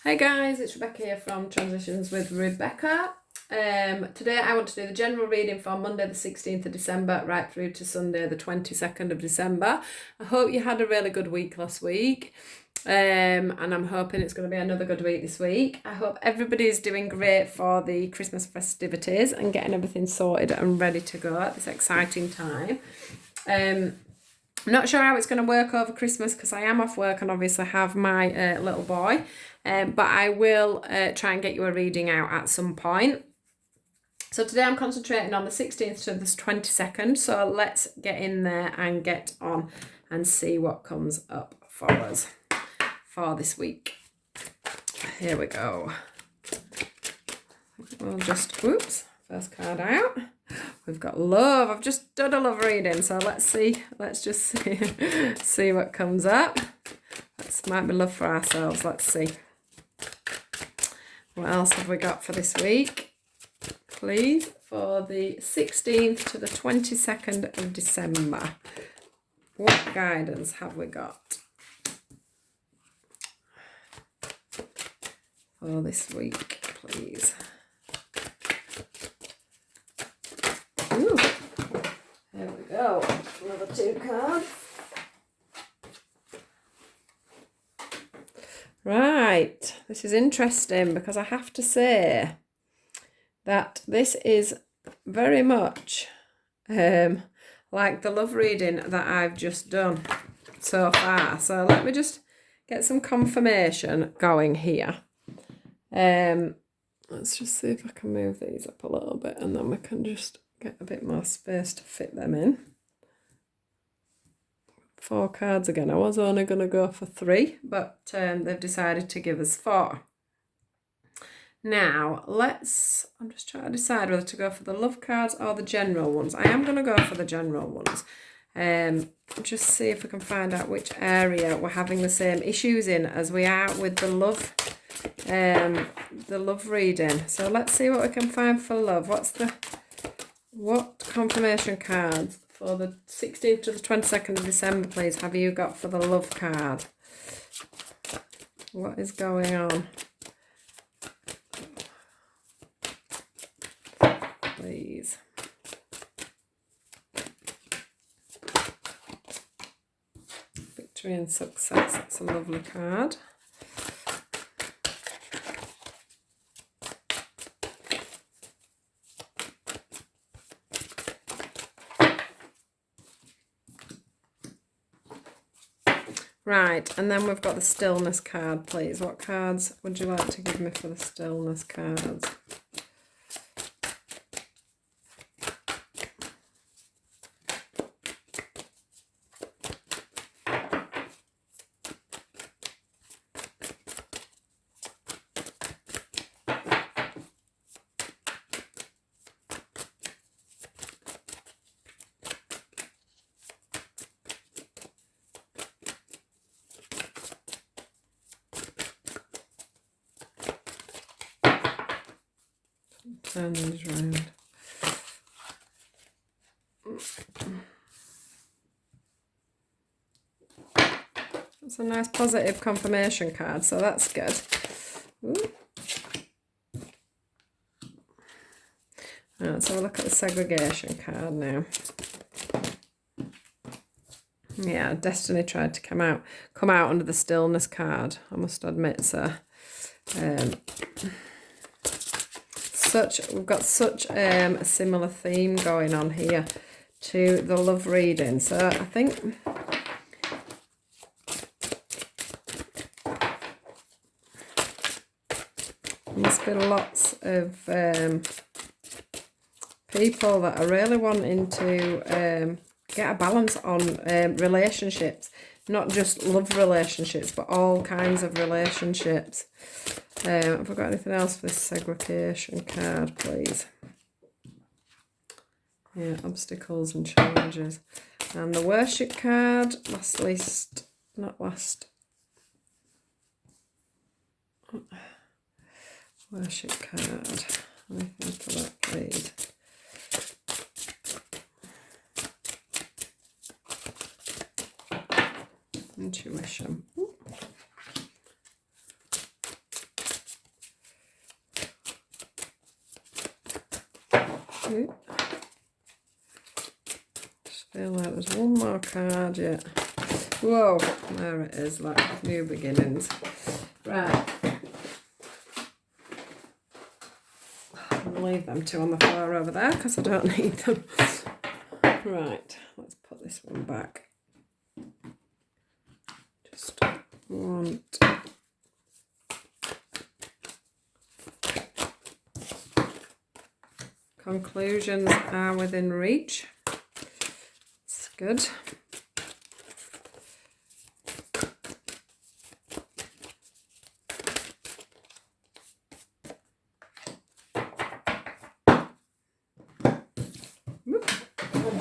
Hey guys, it's Rebecca here from Transitions with Rebecca. Today I want to do the general reading for Monday the 16th of December right through to Sunday the 22nd of December. I hope you had a really good week last week and I'm hoping it's going to be another good week this week. I hope everybody's doing great for the Christmas festivities and getting everything sorted and ready to go at this exciting time. I'm not sure how it's going to work over Christmas because I am off work and obviously have my little boy. But I will try and get you a reading out at some point. So today I'm concentrating on the 16th to the 22nd. So let's get in there and get on and see what comes up for us for this week. Here we go. We'll just, first card out. We've got love. I've just done a love reading. So let's just see what comes up. This might be love for ourselves. Let's see. What else have we got for this week? Please, for the 16th to the 22nd of December. What guidance have we got for this week, please? Ooh, there we go. Another two cards. Right, this is interesting because I have to say that this is very much like the love reading that I've just done so far. So let me just get some confirmation going here. Let's just see if I can move these up a little bit and then we can just get a bit more space to fit them in. 4 cards again. I was only going to go for 3, but they've decided to give us 4. Now, I'm just trying to decide whether to go for the love cards or the general ones. I am going to go for the general ones. Just see if we can find out which area we're having the same issues in as we are with the love reading. So let's see what we can find for love. What confirmation cards for the 16th to the 22nd of December, please, have you got for the love card? What is going on? Please. Victory and success. That's a lovely card. Right, and then we've got the stillness card, please. What cards would you like to give me for the stillness cards? Turn these round. That's a nice positive confirmation card, so that's good. Ooh. Right, let's have a look at the segregation card now. Yeah, Destiny tried to come out under the stillness card, I must admit, so we've got such a similar theme going on here to the love reading. So I think there must be lots of people that are really wanting to get a balance on relationships, not just love relationships, but all kinds of relationships. Have I got anything else for this segregation card, please? Yeah, obstacles and challenges. And the worship card, worship card. Anything for that, please? Intuition. Just feel like there's one more card yet. Whoa, there it is, like new beginnings. Right. I'll leave them two on the floor over there because I don't need them. Right, let's put this one back. Just want... Conclusions are within reach. It's good.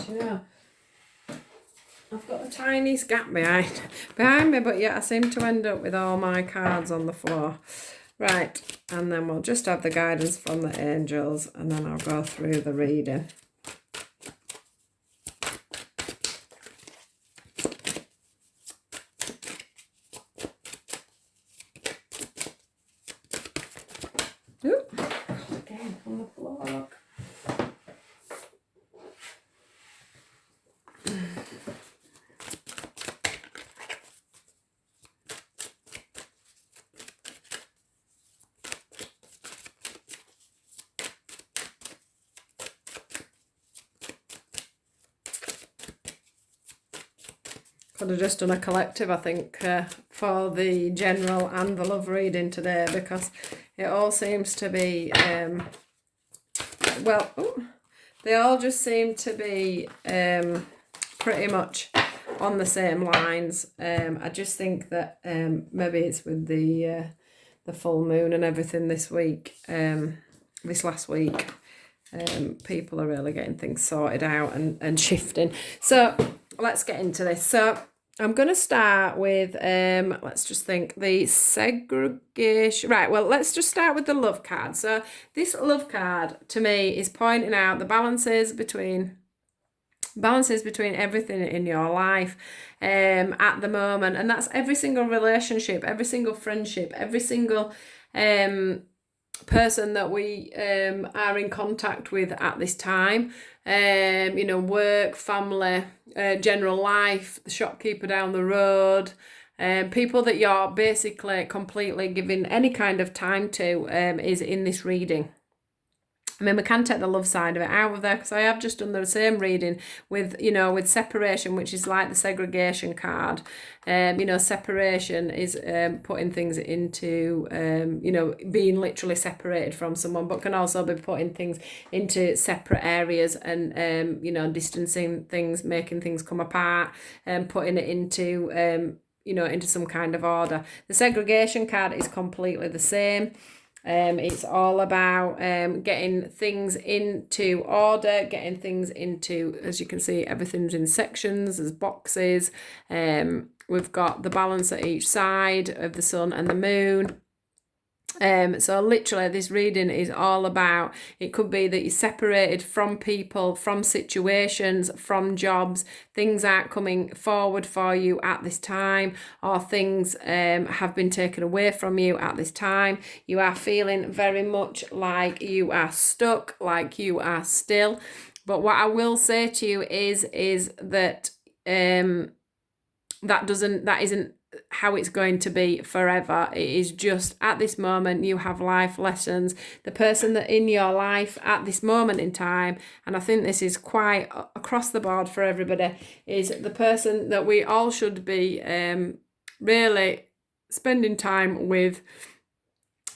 Yeah. I've got the tiniest gap behind me, but yet I seem to end up with all my cards on the floor. Right, and then we'll just have the guidance from the angels, and then I'll go through the reading. Oop, again on the floor, look. Could have just done a collective, I think, for the general and the love reading today, because it all seems to be, they all just seem to be pretty much on the same lines. I just think that maybe it's with the full moon and everything this week, this last week, people are really getting things sorted out and shifting. So let's get into this. So I'm going to start with, let's just think, the segregation. Right, well, let's just start with the love card. So this love card, to me, is pointing out the balances between everything in your life at the moment. And that's every single relationship, every single friendship, every single person that we are in contact with at this time. Work, family, general life, the shopkeeper down the road, people that you're basically completely giving any kind of time to is in this reading. I mean, we can take the love side of it out of there, because I have just done the same reading with separation, which is like the segregation card. Separation is putting things into, being literally separated from someone, but can also be putting things into separate areas and, distancing things, making things come apart, and putting it into, into some kind of order. The segregation card is completely the same. It's all about getting things into order, getting things into, as you can see, everything's in sections, there's boxes. We've got the balance at each side of the sun and the moon. So literally this reading is all about, it could be that you're separated from people, from situations, from jobs, things aren't coming forward for you at this time, or things have been taken away from you at this time. You are feeling very much like you are stuck, like you are still. But what I will say to you is that that isn't how it's going to be forever. It is just at this moment you have life lessons. The person that in your life at this moment in time, and I think this is quite across the board for everybody, is the person that we all should be really spending time with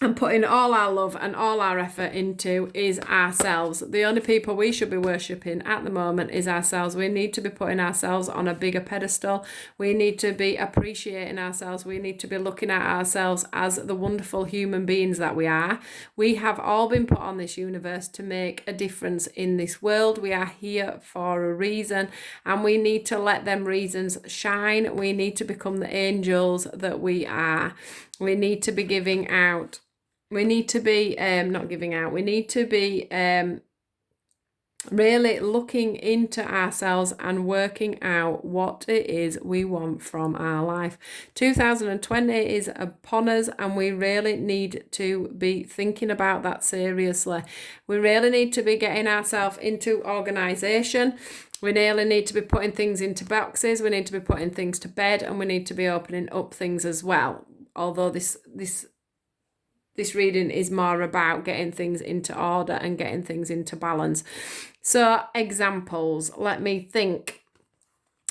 and putting all our love and all our effort into is ourselves. The only people we should be worshipping at the moment is ourselves. We need to be putting ourselves on a bigger pedestal. We need to be appreciating ourselves. We need to be looking at ourselves as the wonderful human beings that we are. We have all been put on this universe to make a difference in this world. We are here for a reason, and we need to let them reasons shine. We need to become the angels that we are. We need to be giving out. We need to be not giving out. We need to be really looking into ourselves and working out what it is we want from our life. 2020 is upon us, and we really need to be thinking about that seriously. We really need to be getting ourselves into organisation. We really need to be putting things into boxes. We need to be putting things to bed, and we need to be opening up things as well. Although this reading is more about getting things into order and getting things into balance. So examples, let me think.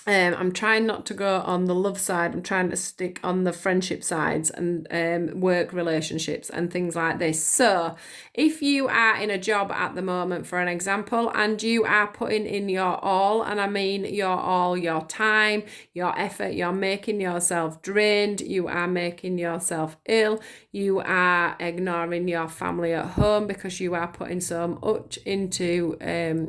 I'm trying not to go on the love side. I'm trying to stick on the friendship sides and work relationships and things like this. So if you are in a job at the moment, for an example, and you are putting in your all, and I mean your all, your time, your effort, you're making yourself drained, you are making yourself ill, you are ignoring your family at home because you are putting so much into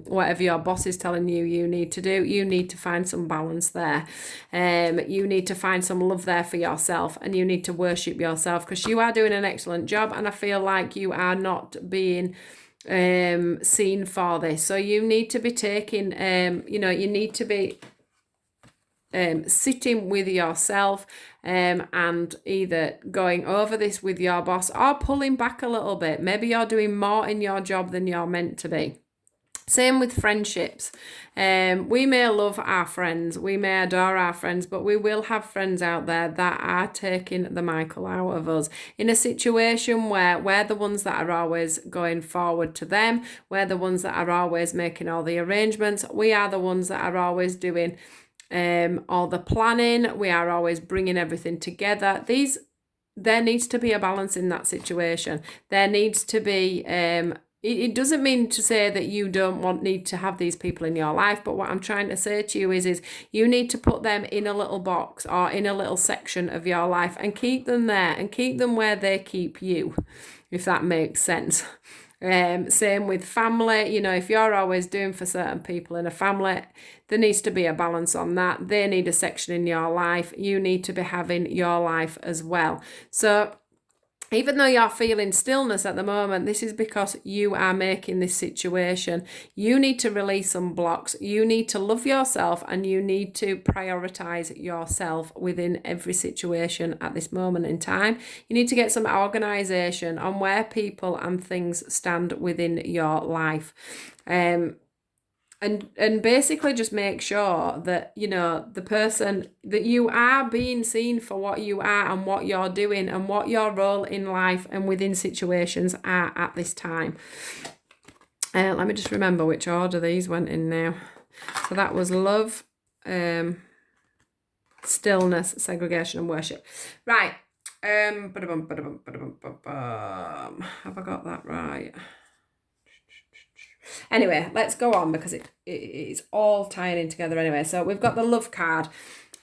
whatever your boss is telling you need to do, you need to find some balance there. You need to find some love there for yourself, and you need to worship yourself because you are doing an excellent job, and I feel like you are not being seen for this. So you need to be taking you need to be sitting with yourself and either going over this with your boss or pulling back a little bit. Maybe you're doing more in your job than you're meant to be. Same with friendships. We may love our friends, we may adore our friends, but we will have friends out there that are taking the Michael out of us in a situation where we're the ones that are always going forward to them. We're the ones that are always making all the arrangements. We are the ones that are always doing all the planning. We are always bringing everything together. There needs to be a balance in that situation. There needs to be it doesn't mean to say that you don't need to have these people in your life, but what I'm trying to say to you is you need to put them in a little box or in a little section of your life and keep them there and keep them where they keep you, if that makes sense. Same with family. If you're always doing for certain people in a family, there needs to be a balance on that. They need a section in your life. You need to be having your life as well. So even though you're feeling stillness at the moment, this is because you are making this situation. You need to release some blocks. You need to love yourself, and you need to prioritize yourself within every situation at this moment in time. You need to get some organization on where people and things stand within your life. And basically just make sure that, the person that you are being seen for what you are and what you're doing and what your role in life and within situations are at this time. Let me just remember which order these went in now. So that was love, stillness, segregation, and worship. Right. Have I got that right? Anyway, let's go on because it's all tying in together anyway. So we've got the love card.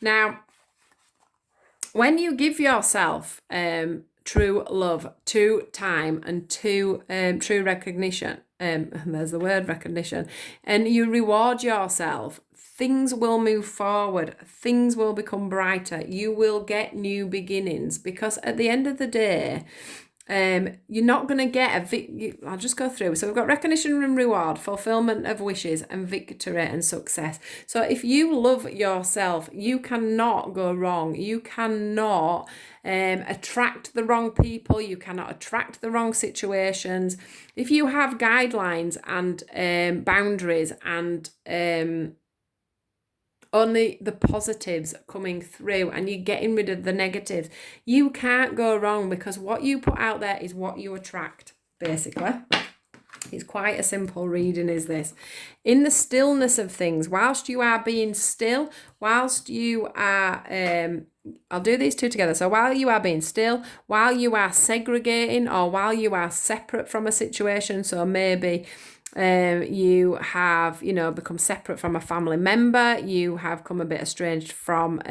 Now, when you give yourself true love, true time, and true recognition, there's the word recognition, and you reward yourself, things will move forward, things will become brighter, you will get new beginnings, because at the end of the day, you're not going to get I'll just go through. So we've got recognition and reward, fulfillment of wishes, and victory and success. So if you love yourself, you cannot go wrong. You cannot attract the wrong people. You cannot attract the wrong situations. If you have guidelines and boundaries and only the positives coming through, and you're getting rid of the negatives, you can't go wrong, because what you put out there is what you attract, basically. It's quite a simple reading, is this. In the stillness of things, whilst you are being still, whilst you are, I'll do these two together. So while you are being still, while you are segregating, or while you are separate from a situation, so maybe you have, become separate from a family member, you have become a bit estranged from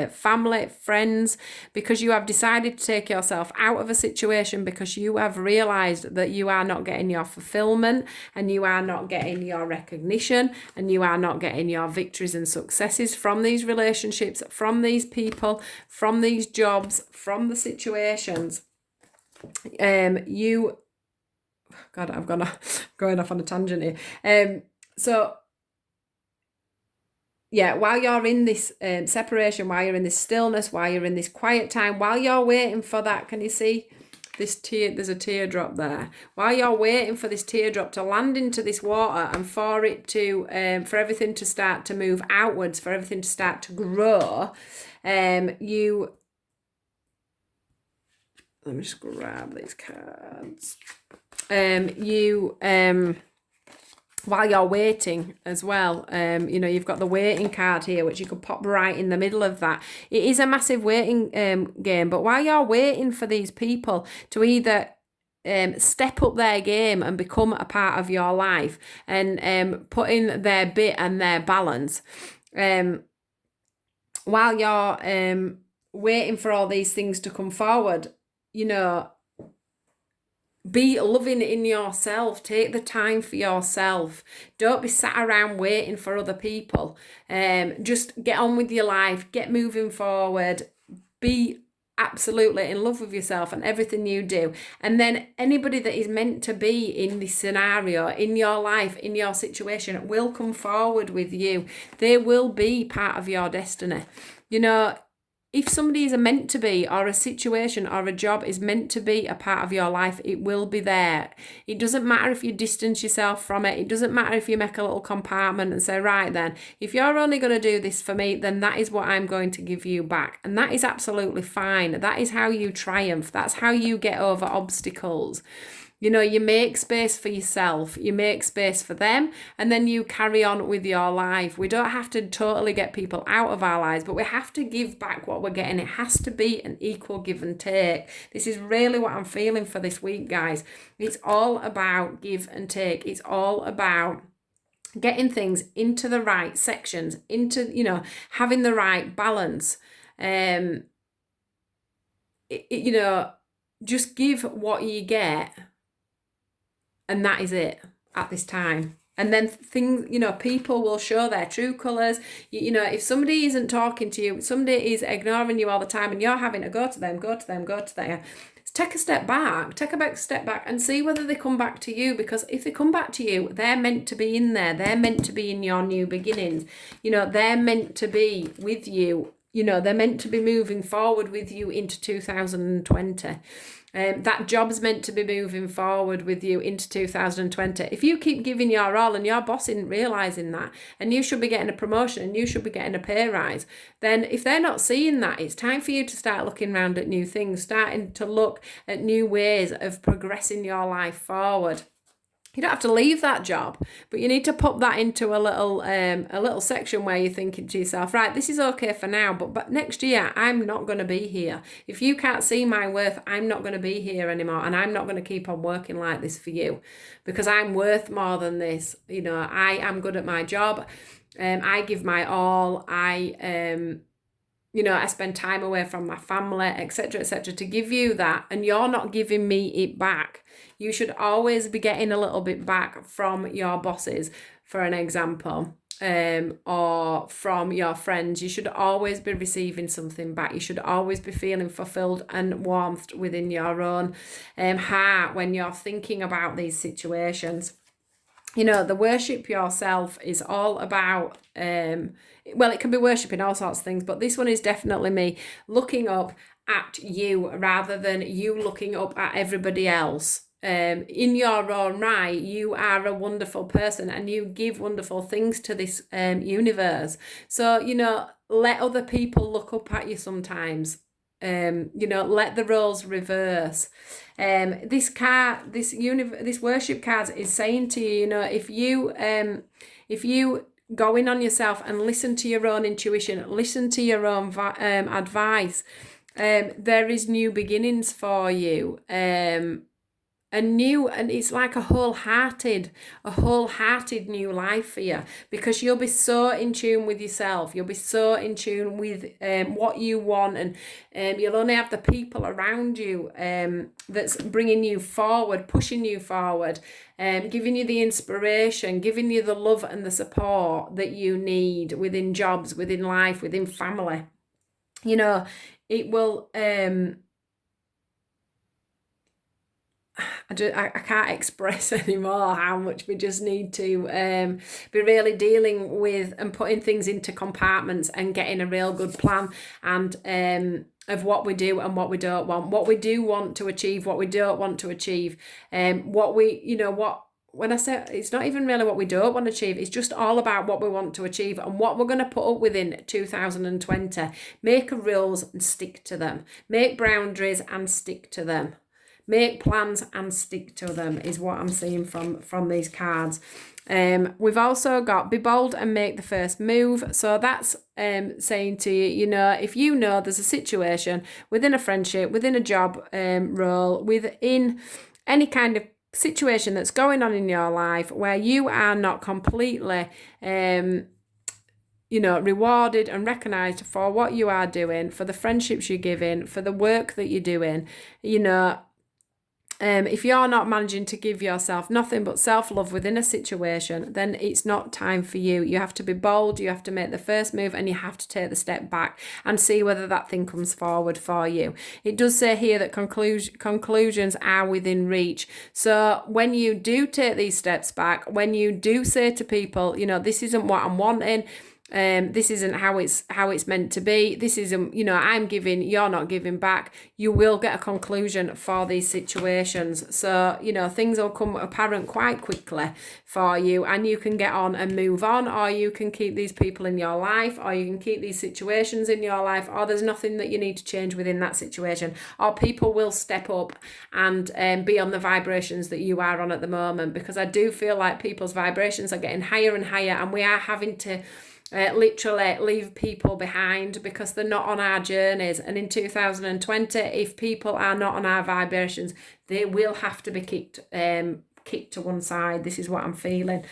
family, friends, because you have decided to take yourself out of a situation, because you have realized that you are not getting your fulfillment, and you are not getting your recognition, and you are not getting your victories and successes from these relationships, from these people, from these jobs, from the situations. You God, I've gone going off on a tangent here. So yeah, while you're in this separation, while you're in this stillness, while you're in this quiet time, while you're waiting for that, can you see this tear? There's a teardrop there. While you're waiting for this teardrop to land into this water and for it to, for everything to start to move outwards, for everything to start to grow, let me just grab these cards. While you're waiting as well, you've got the waiting card here, which you could pop right in the middle of that. It is a massive waiting game, but while you're waiting for these people to either step up their game and become a part of your life and put in their bit and their balance, while you're waiting for all these things to come forward, be loving in yourself. Take the time for yourself. Don't be sat around waiting for other people. Just get on with your life. Get moving forward. Be absolutely in love with yourself and everything you do. And then anybody that is meant to be in this scenario, in your life, in your situation, will come forward with you. They will be part of your destiny. If somebody is meant to be, or a situation or a job is meant to be a part of your life, it will be there. It doesn't matter if you distance yourself from it. It doesn't matter if you make a little compartment and say, right then, if you're only going to do this for me, then that is what I'm going to give you back. And that is absolutely fine. That is how you triumph. That's how you get over obstacles. You make space for yourself, you make space for them, and then you carry on with your life. We don't have to totally get people out of our lives, but we have to give back what we're getting. It has to be an equal give and take. This is really what I'm feeling for this week, guys. It's all about give and take. It's all about getting things into the right sections, into, having the right balance. Just give what you get. And that is it at this time. And then things, people will show their true colours. If somebody isn't talking to you, somebody is ignoring you all the time and you're having to go to them, take a step back and see whether they come back to you. Because if they come back to you, they're meant to be in there. They're meant to be in your new beginnings. They're meant to be with you. They're meant to be moving forward with you into 2020. That job's meant to be moving forward with you into 2020. If you keep giving your all and your boss isn't realising that, and you should be getting a promotion and you should be getting a pay rise, then if they're not seeing that, it's time for you to start looking around at new things, starting to look at new ways of progressing your life forward. You don't have to leave that job, but you need to put that into a little section where you're thinking to yourself, right, this is okay for now, but next year I'm not going to be here. If you can't see my worth, I'm not going to be here anymore, and I'm not going to keep on working like this for you, because I'm worth more than this. I am good at my job. I give my all. I spend time away from my family, etc., to give you that, and you're not giving me it back. You should always be getting a little bit back from your bosses, for an example, or from your friends. You should always be receiving something back. You should always be feeling fulfilled and warmth within your own heart when you're thinking about these situations. The worship yourself is all about, it can be worshipping all sorts of things, but this one is definitely me looking up at you rather than you looking up at everybody else. In your own right, you are a wonderful person and you give wonderful things to this universe. So, let other people look up at you sometimes. Let the roles reverse. This worship card is saying to you, if you go in on yourself and listen to your own intuition, listen to your own advice, there is new beginnings for you. And it's like a wholehearted new life for you, because you'll be so in tune with yourself. You'll be so in tune with what you want, and you'll only have the people around you that's bringing you forward, pushing you forward, giving you the inspiration, giving you the love and the support that you need within jobs, within life, within family. It will I can't express anymore how much we just need to be really dealing with and putting things into compartments and getting a real good plan and of what we do and what we don't want, what we do want to achieve, what we don't want to achieve, when I say it's not even really what we don't want to achieve, it's just all about what we want to achieve and what we're going to put up within 2020. Make rules and stick to them. Make boundaries and stick to them. Make plans and stick to them is what I'm seeing from these cards. We've also got be bold and make the first move. So that's saying to you, if you know there's a situation within a friendship, within a job role, within any kind of situation that's going on in your life where you are not completely rewarded and recognized for what you are doing, for the friendships you're giving, for the work that you're doing, if you're not managing to give yourself nothing but self-love within a situation, then it's not time for you. You have to be bold, you have to make the first move, and you have to take the step back and see whether that thing comes forward for you. It does say here that conclusions are within reach. So when you do take these steps back, when you do say to people, this isn't what I'm wanting, this isn't how it's meant to be, this isn't, I'm giving, you're not giving back, you will get a conclusion for these situations. So, things will come apparent quite quickly for you, and you can get on and move on, or you can keep these people in your life, or you can keep these situations in your life, or there's nothing that you need to change within that situation, or people will step up and be on the vibrations that you are on at the moment, because I do feel like people's vibrations are getting higher and higher, and we are having to literally leave people behind because they're not on our journeys. And in 2020, if people are not on our vibrations, they will have to be kicked to one side. This is what I'm feeling.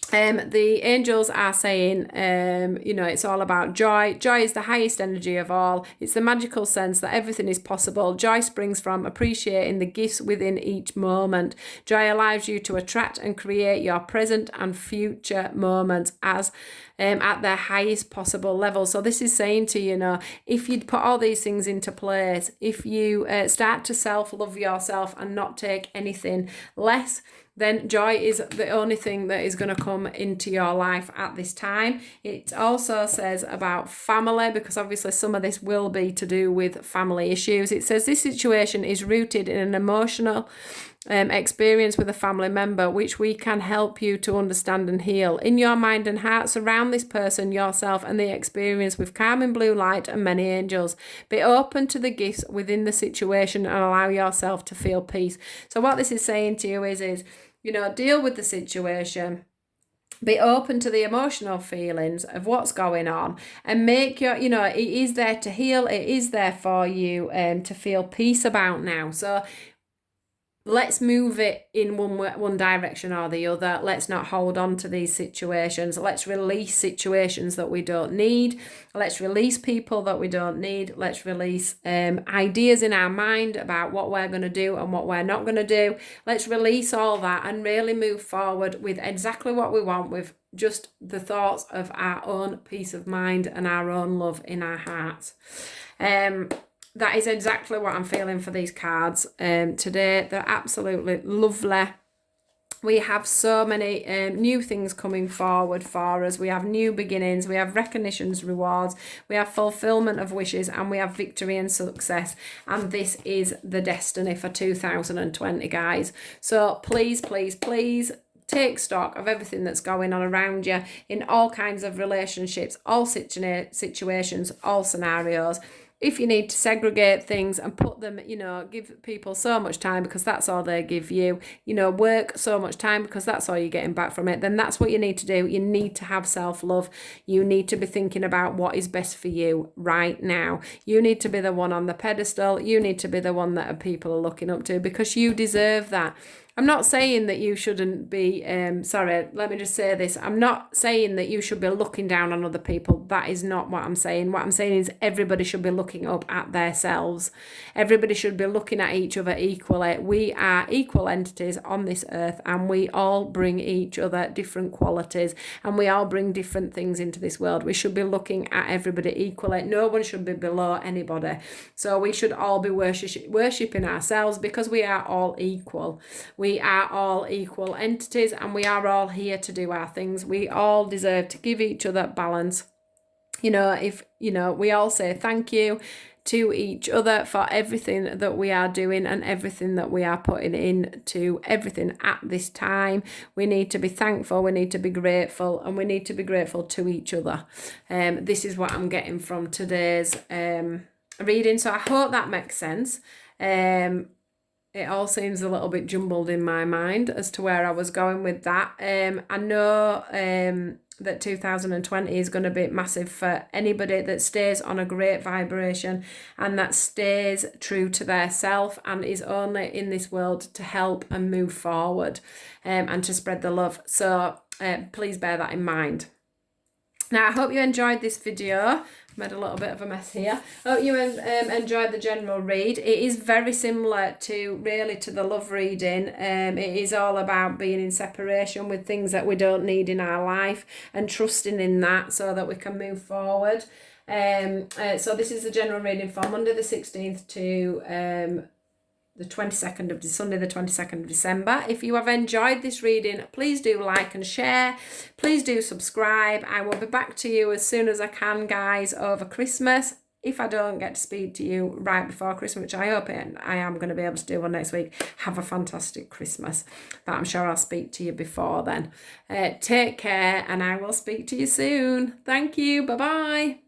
The angels are saying, it's all about joy. Joy is the highest energy of all. It's the magical sense that everything is possible. Joy springs from appreciating the gifts within each moment. Joy allows you to attract and create your present and future moments as at their highest possible level. So this is saying to you, if you'd put all these things into place, if you start to self-love yourself and not take anything less, then joy is the only thing that is going to come into your life at this time. It also says about family, because obviously some of this will be to do with family issues. It says this situation is rooted in an emotional experience with a family member, which we can help you to understand and heal. In your mind and heart, surround this person, yourself, and the experience with calming blue light and many angels. Be open to the gifts within the situation and allow yourself to feel peace. So what this is saying to you is deal with the situation. Be open to the emotional feelings of what's going on, and make your, it is there to heal. It is there for you to feel peace about now. So let's move it in one direction or the other. Let's not hold on to these situations. Let's release situations that we don't need. Let's release people that we don't need. Let's release ideas in our mind about what we're going to do and what we're not going to do. Let's release all that and really move forward with exactly what we want, with just the thoughts of our own peace of mind and our own love in our hearts. That is exactly what I'm feeling for these cards today. They're absolutely lovely. We have so many new things coming forward for us. We have new beginnings. We have recognitions, rewards. We have fulfillment of wishes, and we have victory and success. And this is the destiny for 2020, guys. So please, please, please take stock of everything that's going on around you in all kinds of relationships, all situations, all scenarios. If you need to segregate things and put them, give people so much time because that's all they give you, work so much time because that's all you're getting back from it, then that's what you need to do. You need to have self-love. You need to be thinking about what is best for you right now. You need to be the one on the pedestal. You need to be the one that people are looking up to, because you deserve that. I'm not saying that you shouldn't be, sorry, let me just say this. I'm not saying that you should be looking down on other people. That is not what I'm saying. What I'm saying is everybody should be looking up at themselves. Everybody should be looking at each other equally. We are equal entities on this earth, and we all bring each other different qualities, and we all bring different things into this world. We should be looking at everybody equally. No one should be below anybody. So we should all be worshipping ourselves, because we are all equal. We are all equal entities, and we are all here to do our things. We all deserve to give each other balance. If we all say thank you to each other for everything that we are doing and everything that we are putting into everything at this time. We need to be thankful, we need to be grateful, and we need to be grateful to each other. This is what I'm getting from today's reading. So I hope that makes sense. It all seems a little bit jumbled in my mind as to where I was going with that. I know that 2020 is going to be massive for anybody that stays on a great vibration and that stays true to their self and is only in this world to help and move forward and to spread the love. So please bear that in mind. Now, I hope you enjoyed this video. Made a little bit of a mess here. Hope you enjoyed the general read. It is very similar to the love reading. It is all about being in separation with things that we don't need in our life and trusting in that so that we can move forward. So this is the general reading for Monday the 16th to the 22nd of Sunday, the 22nd of December. If you have enjoyed this reading, please do like and share. Please do subscribe. I will be back to you as soon as I can, guys, over Christmas. If I don't get to speak to you right before Christmas, which I hope I am going to be able to do one next week, have a fantastic Christmas. But I'm sure I'll speak to you before then. Take care, and I will speak to you soon. Thank you. Bye-bye.